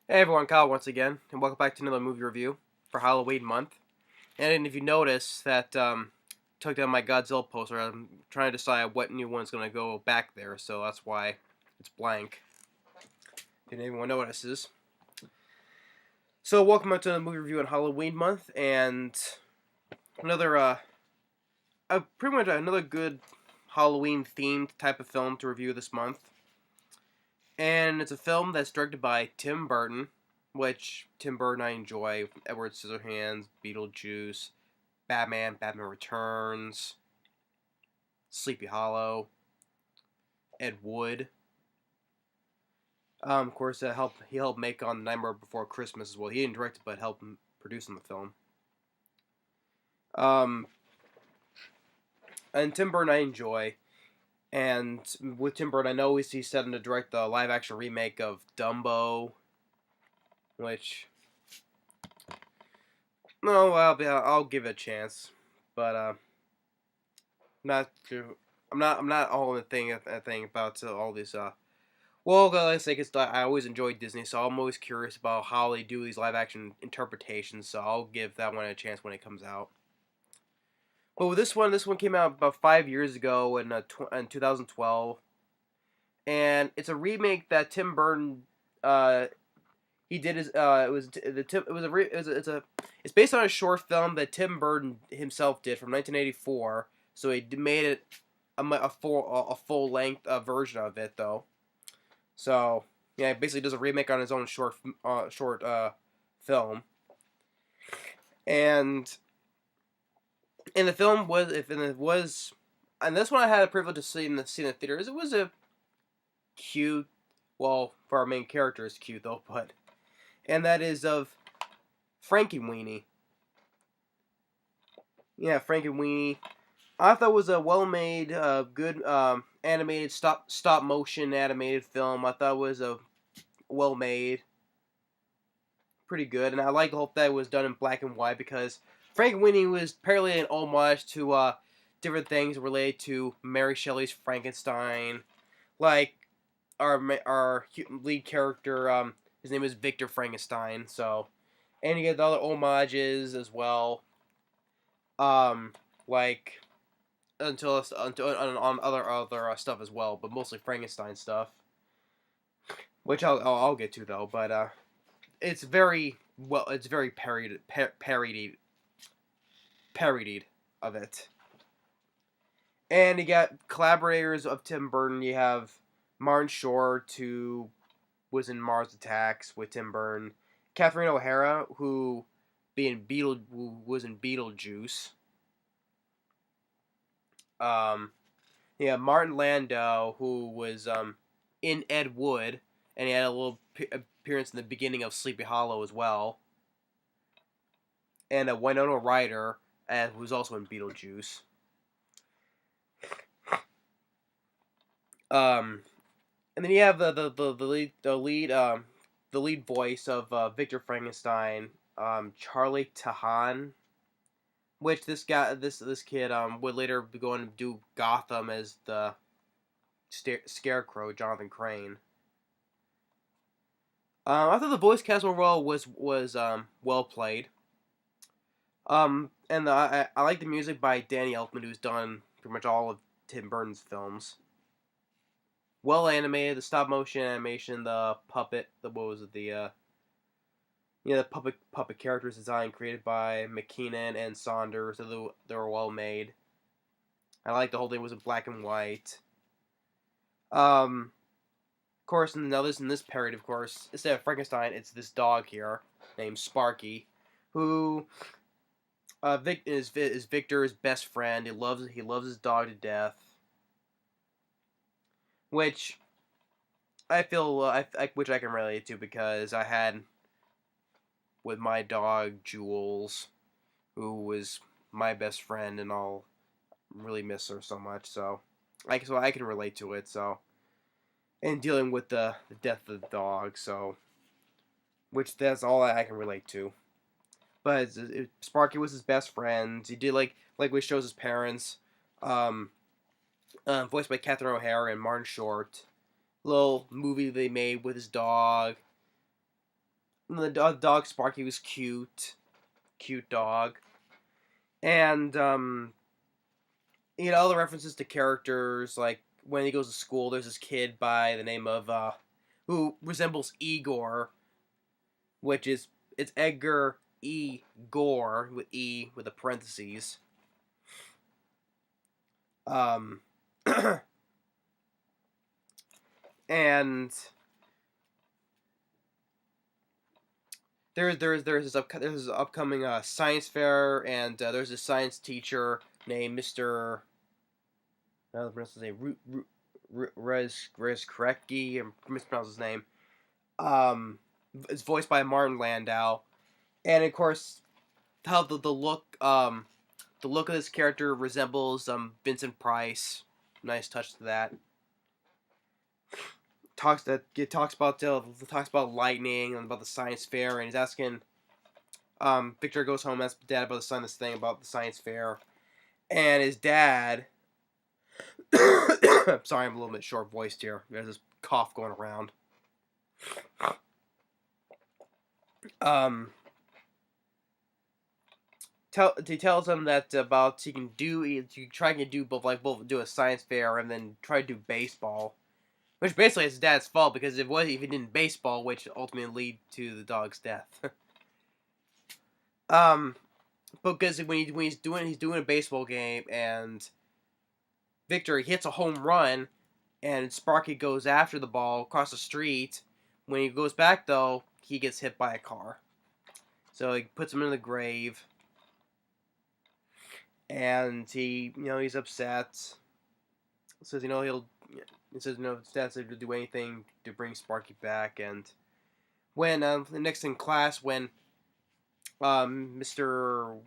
Hey everyone, Kyle once again, and welcome back to another movie review for Halloween month. And if you notice that took down my Godzilla poster, I'm trying to decide what new one's going to go back there, so that's why it's blank. Didn't anyone notices. So welcome back to another movie review on Halloween month, and another pretty much another good Halloween themed type of film to review this month. And it's a film that's directed by Tim Burton, which Tim Burton I enjoy. Edward Scissorhands, Beetlejuice, Batman Returns, Sleepy Hollow, Ed Wood. Of course, he helped make on Nightmare Before Christmas as well. He didn't direct it, but helped produce the film. And Tim Burton I enjoy. And with Tim Burton, I know he's set to direct the live-action remake of Dumbo, which no, I'll give it a chance, but not too. I'm not all in the thing about all these. Well, like I say, cause I always enjoyed Disney, so I'm always curious about how they do these live-action interpretations. So I'll give that one a chance when it comes out. But with this one came out about 5 years ago in 2012, and it's a remake that Tim Burton he did his it was the Tim it was a re, it's based on a short film that Tim Burton himself did from 1984. So he made it a full length version of it though. So yeah, he basically does a remake on his own short film. And the film was and this one I had the privilege of seeing the theaters. It was a cute, well, for our main character is cute though, but and that is of Frankenweenie. Yeah, Frankenweenie. I thought it was a well-made, good animated stop motion animated film. I thought it was a well-made, pretty good, and I like the hope that it was done in black and white because Frankenweenie was apparently an homage to different things related to Mary Shelley's Frankenstein, like our lead character. His name is Victor Frankenstein. So, and you get the other homages as well. Like until on other stuff as well, but mostly Frankenstein stuff, which I'll get to though. But it's very well, it's very parodied of it. And you got collaborators of Tim Burton. You have Martin Short, who was in Mars Attacks with Tim Burton. Catherine O'Hara, who was in Beetlejuice. Yeah, Martin Landau, who was in Ed Wood, and he had a little appearance in the beginning of Sleepy Hollow as well. And Winona Ryder, who was also in Beetlejuice. And then you have the lead voice of Victor Frankenstein, Charlie Tahan, which this kid would later be going to do Gotham as the Scarecrow, Jonathan Crane. I thought the voice cast overall was well played. And I like the music by Danny Elfman, who's done pretty much all of Tim Burton's films. Well animated, the stop motion animation, the puppet, the puppet characters design created by McKinnon and Saunders, so they were well made. I like the whole thing was in black and white. Of course, in this parody, of course, instead of Frankenstein, it's this dog here named Sparky, who is Victor's best friend. He loves his dog to death. Which I feel which I can relate to because I had with my dog Jules, who was my best friend, and I'll really miss her so much. So I can relate to it. So and dealing with the death of the dog. So which that's all I can relate to. But Sparky was his best friend. He did like which shows his parents. Voiced by Catherine O'Hara and Martin Short. Little movie they made with his dog. The dog Sparky was cute dog, and all the references to characters, like when he goes to school, there's this kid by the name of who resembles Igor, which is it's Edgar E. Gore with E with the parentheses. Um, and there's this upcoming science fair, and there's a science teacher named Mister. I don't know his name. Rez Korecki. I mispronounced his name. It's voiced by Martin Landau, and of course, how the look of this character resembles Vincent Price. Nice touch to that. Talks about lightning and about the science fair, and he's asking. Victor goes home and asks Dad about this thing about the science fair, and his dad. Sorry, I'm a little bit short voiced here. There's this cough going around. He tells him that he can do both do a science fair and then try to do baseball, which basically is his dad's fault because if he didn't baseball, which ultimately lead to the dog's death. Because when he's doing a baseball game and Victor hits a home run and Sparky goes after the ball across the street. When he goes back though, he gets hit by a car. So he puts him in the grave. And he's upset. Says his dad said to do anything to bring Sparky back. And when next in class, when Mr.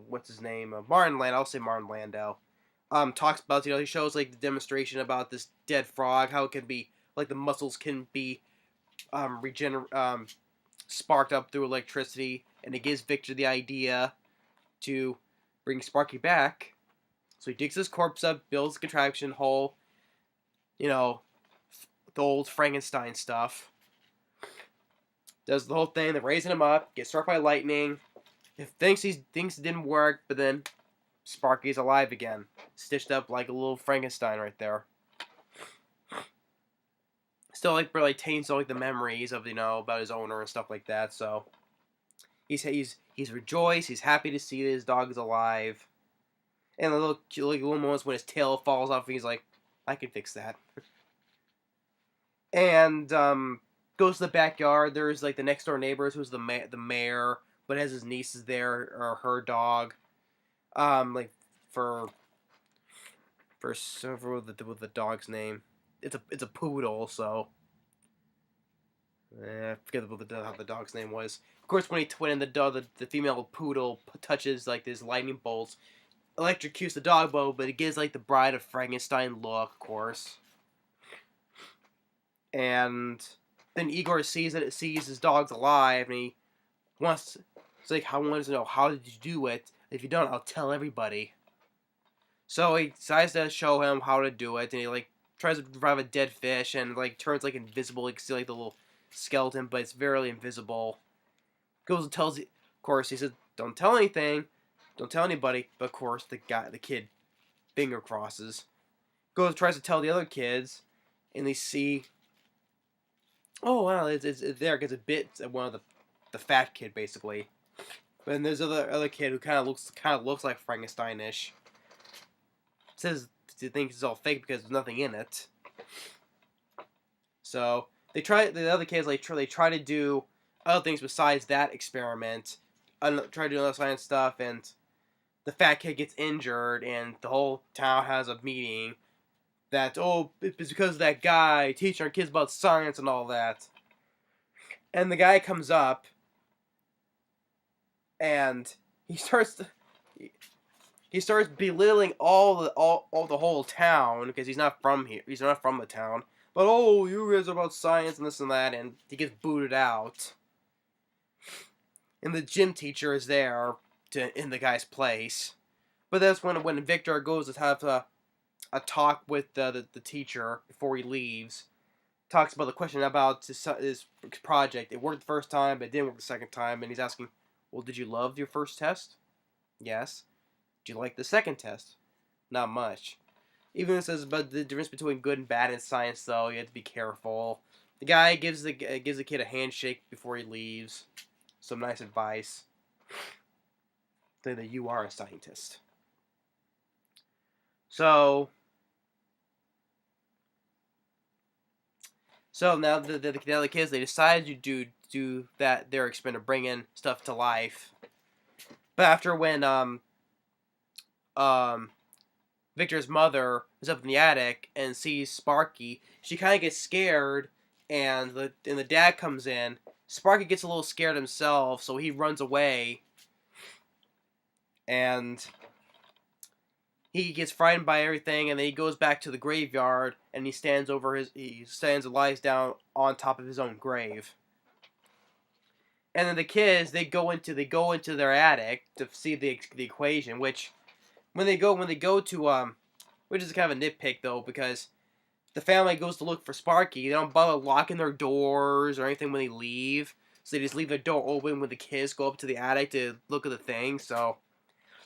What's his name? Martin Landau. I'll say Martin Landau. Talks about he shows like the demonstration about this dead frog, how it can be like the muscles can be sparked up through electricity, and it gives Victor the idea to bring Sparky back. So he digs his corpse up, builds a contraption hole, the old Frankenstein stuff. Does the whole thing, they're raising him up, gets struck by lightning. Thinks it didn't work, but then Sparky's alive again. Stitched up like a little Frankenstein right there. Still really taints all the memories of about his owner and stuff like that, so he's rejoiced, he's happy to see that his dog is alive. And the little moments when his tail falls off, he's like, I can fix that. And goes to the backyard. There's the next door neighbors who's the mayor, but has his nieces there or her dog. For several with the dog's name, it's a poodle. So I forget how the dog's name was. Of course, when the female poodle touches these lightning bolts, electrocutes the dog but it gives the Bride of Frankenstein look, of course. And then Igor sees his dog's alive, and he wants to know, how did you do it? If you don't, I'll tell everybody. So he decides to show him how to do it, and he tries to revive a dead fish, and turns invisible. You can see the little skeleton, but it's very invisible. Goes and tells, of course, he says, don't tell anything, don't tell anybody. But of course, the kid, finger crosses. Goes and tries to tell the other kids, and they see, oh wow, it's there. Gets a bit at one of the fat kid basically. But then there's other kid who kind of looks like Frankenstein-ish. Says he thinks it's all fake because there's nothing in it. So the other kids they try to do other things besides that experiment. Try to do other science stuff, and the fat kid gets injured, and the whole town has a meeting that it's because of that guy teaching our kids about science and all that. And the guy comes up, and he starts belittling the whole town because he's not from here. He's not from the town. But you guys are about science and this and that, and he gets booted out. And the gym teacher is there in the guy's place. But that's when Victor goes to have a talk with the teacher before he leaves. talks about the question about his project. It worked the first time, but it didn't work the second time, and he's asking, well, did you love your first test? Yes. Did you like the second test? Not much. Even it says about the difference between good and bad in science, though, you have to be careful. The guy gives the kid a handshake before he leaves. Some nice advice. Say that you are a scientist. So now the kids, they decide to do that their experiment, bring in stuff to life. But after when Victor's mother is up in the attic and sees Sparky, she kind of gets scared, and the dad comes in. Sparky gets a little scared himself, so he runs away, and he gets frightened by everything, and then he goes back to the graveyard, and he stands and lies down on top of his own grave. And then the kids, they go into their attic to see the equation, which when they go to which is kind of a nitpick though, because the family goes to look for Sparky, they don't bother locking their doors or anything when they leave, so they just leave their door open when the kids go up to the attic to look at the thing. So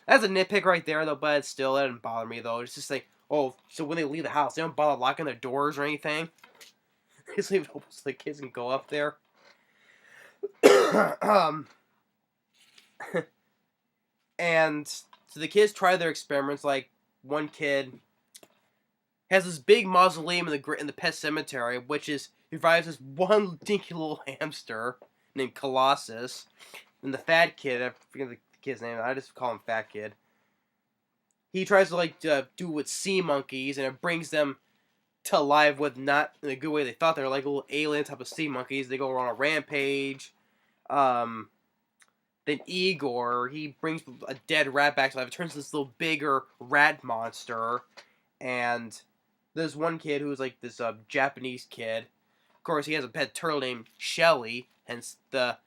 that's a nitpick right there though, but still, that didn't bother me though. It's just like, oh, so when they leave the house, they don't bother locking their doors or anything. They just leave it open so the kids can go up there. And so the kids try their experiments. Like, one kid has this big mausoleum in the pet cemetery, which is he revives this one dinky little hamster named Colossus. And the fat kid, I forget the kid's name, I just call him Fat Kid. He tries to do with sea monkeys, and it brings them to life with not in a good way they thought. They were like little alien type of sea monkeys. They go on a rampage. Then Igor, he brings a dead rat back to life. It turns into this little bigger rat monster. And there's one kid who's like this Japanese kid. Of course, he has a pet turtle named Shelly, hence the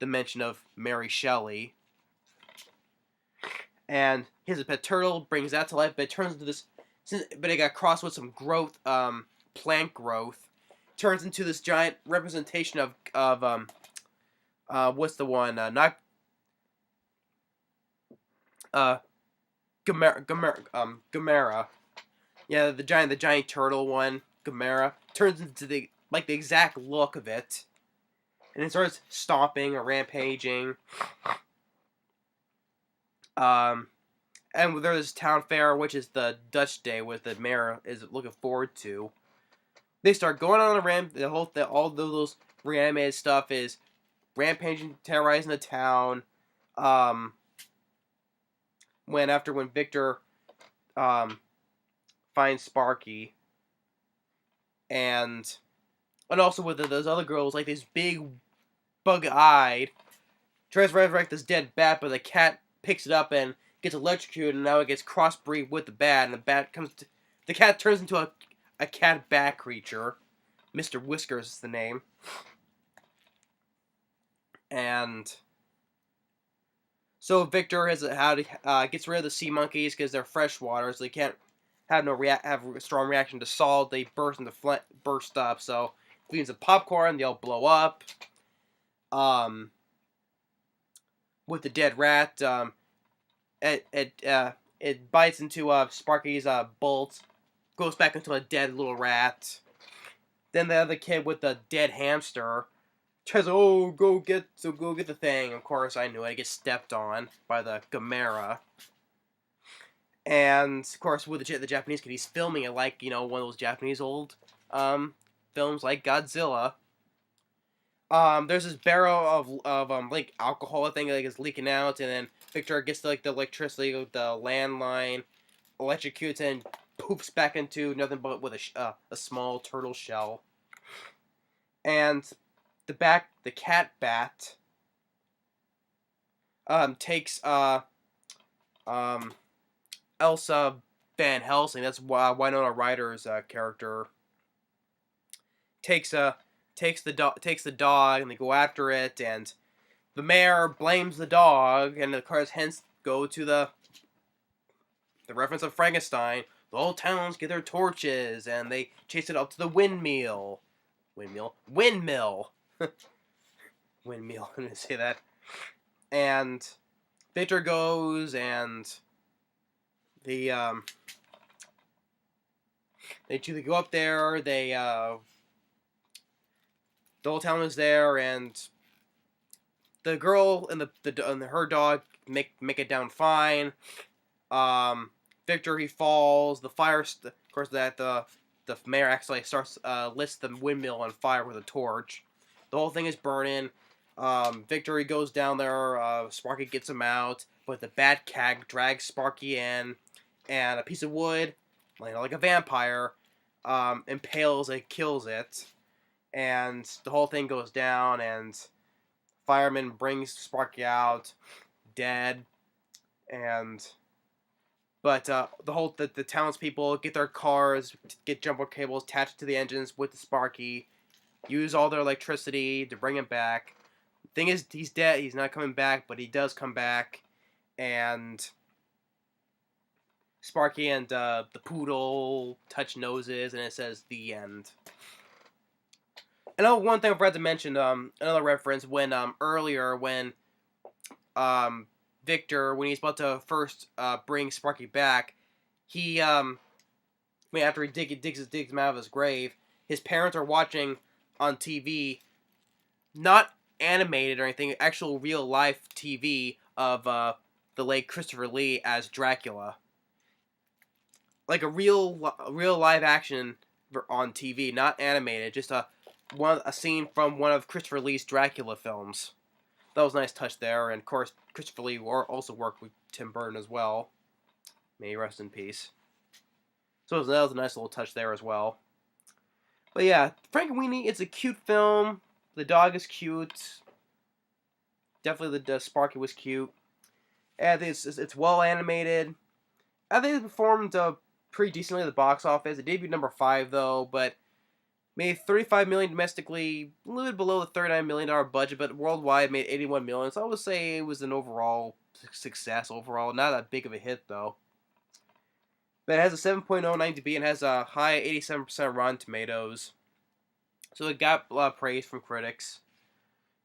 mention of Mary Shelley. And he has a pet turtle, brings that to life, but it turns into this. But it got crossed with some growth, plant growth. Turns into this giant representation of what's the one? Gamera. Yeah, the giant turtle one, Gamera, turns into the exact look of it, and it starts stomping or rampaging. And there's town fair, which is the Dutch Day, which the mayor is looking forward to. They start going on a ramp. All those reanimated stuff is rampaging, terrorizing the town. When Victor finds Sparky, and also with those other girls, like this big bug-eyed, tries to resurrect this dead bat, but the cat picks it up and gets electrocuted, and now it gets crossbreed with the bat, and the cat turns into a cat bat creature. Mr. Whiskers is the name. And so Victor gets rid of the sea monkeys because they're freshwater, so they can't have a strong reaction to salt. They burst up. So if he eats a popcorn, they'll blow up. With the dead rat, it bites into Sparky's bolt, goes back into a dead little rat. Then the other kid with the dead hamster tries to go get the thing. Of course, I knew it. I get stepped on by the Gamera. And of course, with the Japanese kid, he's filming it like one of those Japanese old films like Godzilla. There's this barrel of like alcohol, I think, is leaking out, and then Victor gets the electricity with the landline, electrocutes, and poofs back into nothing but with a small turtle shell. And the cat bat takes Elsa Van Helsing, that's Winona Ryder's character, takes the dog, and they go after it, and the mayor blames the dog, and the cars hence go to the reference of Frankenstein. The whole towns get their torches, and they chase it up to the windmill. Windmill. Windmill. I'm gonna say that. And Victor goes, and the they go up there. The whole town is there, and the girl and her dog make it down fine. Victor, he falls. The fire, of course, the mayor actually starts lights the windmill on fire with a torch. The whole thing is burning. Victor, he goes down there. Sparky gets him out, but the bad cat drags Sparky in, and a piece of wood, like a vampire, impales it, kills it, and the whole thing goes down. And fireman brings Sparky out, dead, and but the townspeople get their cars, get jumper cables attached to the engines with the Sparky, use all their electricity to bring him back. Thing is, he's dead. He's not coming back, but he does come back, and Sparky and the poodle touch noses, and it says the end. And one thing I forgot to mention, another reference when earlier when Victor, when he's about to first bring Sparky back, he after he digs him out of his grave, his parents are watching on TV, not animated or anything, actual real life TV of the late Christopher Lee as Dracula, like a real live action on TV, not animated, just a scene from one of Christopher Lee's Dracula films. That was a nice touch there, and of course, Christopher Lee also worked with Tim Burton as well. May he rest in peace. So that was a nice little touch there as well. But yeah, Frankenweenie, it's a cute film. The dog is cute. Definitely the Sparky was cute. And it's well animated. I think it performed pretty decently at the box office. It debuted number 5 though, but made $35 million domestically, a little bit below the $39 million budget, but worldwide made $81 million. So I would say it was an overall success. Overall, not that big of a hit though. But it has a 7.0 IMDb and has a high 87% Rotten Tomatoes. So it got a lot of praise from critics.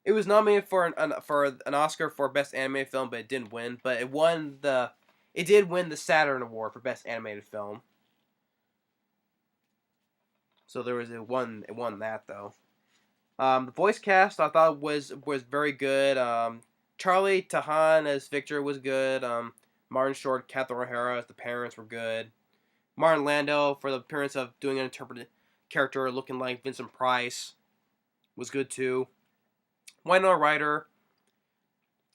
It was nominated for an Oscar for Best Animated Film, but it didn't win. But it did win the Saturn Award for Best Animated Film. So it won that though. The voice cast I thought was very good. Charlie Tahan as Victor was good. Martin Short, Catherine O'Hara as the parents were good. Martin Landau for the appearance of doing an interpreted character looking like Vincent Price was good too. Winona Ryder,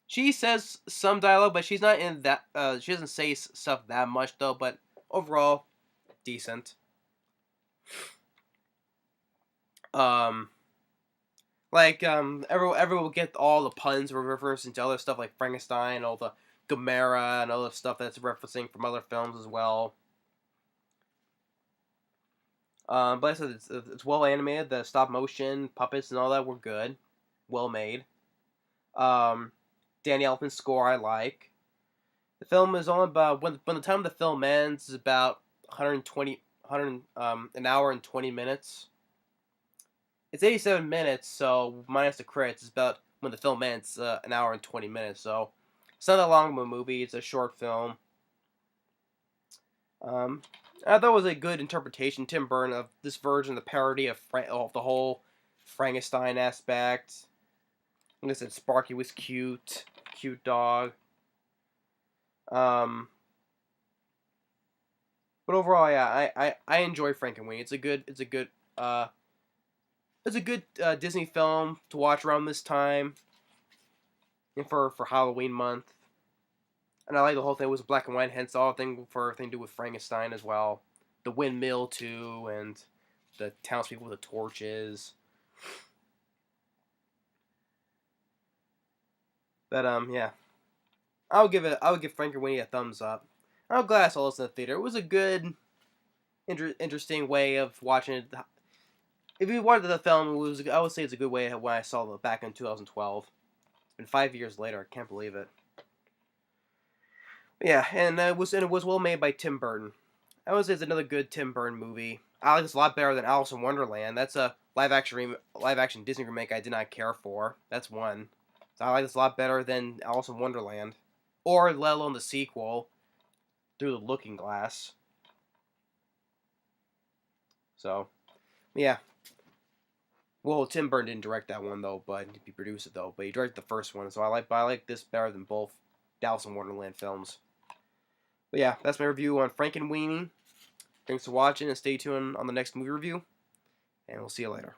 she says some dialogue, but she's not in that. She doesn't say stuff that much though. But overall, decent. Everyone will get all the puns referencing to other stuff like Frankenstein, all the Gamera and other stuff that's referencing from other films as well. But I said it's well animated. The stop motion puppets and all that were good, well made. Danny Elfman's score I like. The film is only about when the time the film ends is about an hour and 20 minutes. It's 87 minutes, so minus the credits, it's about when the film ends, an hour and 20 minutes. So it's not that long of a movie. It's a short film. I thought it was a good interpretation, Tim Burton, of this version, the parody of the whole Frankenstein aspect. Like I said, Sparky was cute dog. But overall, yeah, I enjoy Frankenweenie. It's a good Disney film to watch around this time, and for Halloween month. And I like the whole thing. It was black and white, hence all thing for everything to do with Frankenstein as well. The windmill too, and the townspeople with the torches. But yeah, I would give Frankenweenie a thumbs up. I'm glad I saw this in the theater. It was a good, interesting way of watching it. If you wanted the film, I would say it's a good way when I saw it back in 2012. It's been 5 years later. I can't believe it. But yeah, and it was well made by Tim Burton. I would say it's another good Tim Burton movie. I like this a lot better than Alice in Wonderland. That's a live action Disney remake I did not care for. That's one. So I like this a lot better than Alice in Wonderland, or let alone the sequel, Through the Looking Glass. So, yeah. Well, Tim Burton didn't direct that one though, but he produced it though. But he directed the first one, so I like this better than both Alice in Wonderland films. But yeah, that's my review on Frankenweenie. Thanks for watching, and stay tuned on the next movie review. And we'll see you later.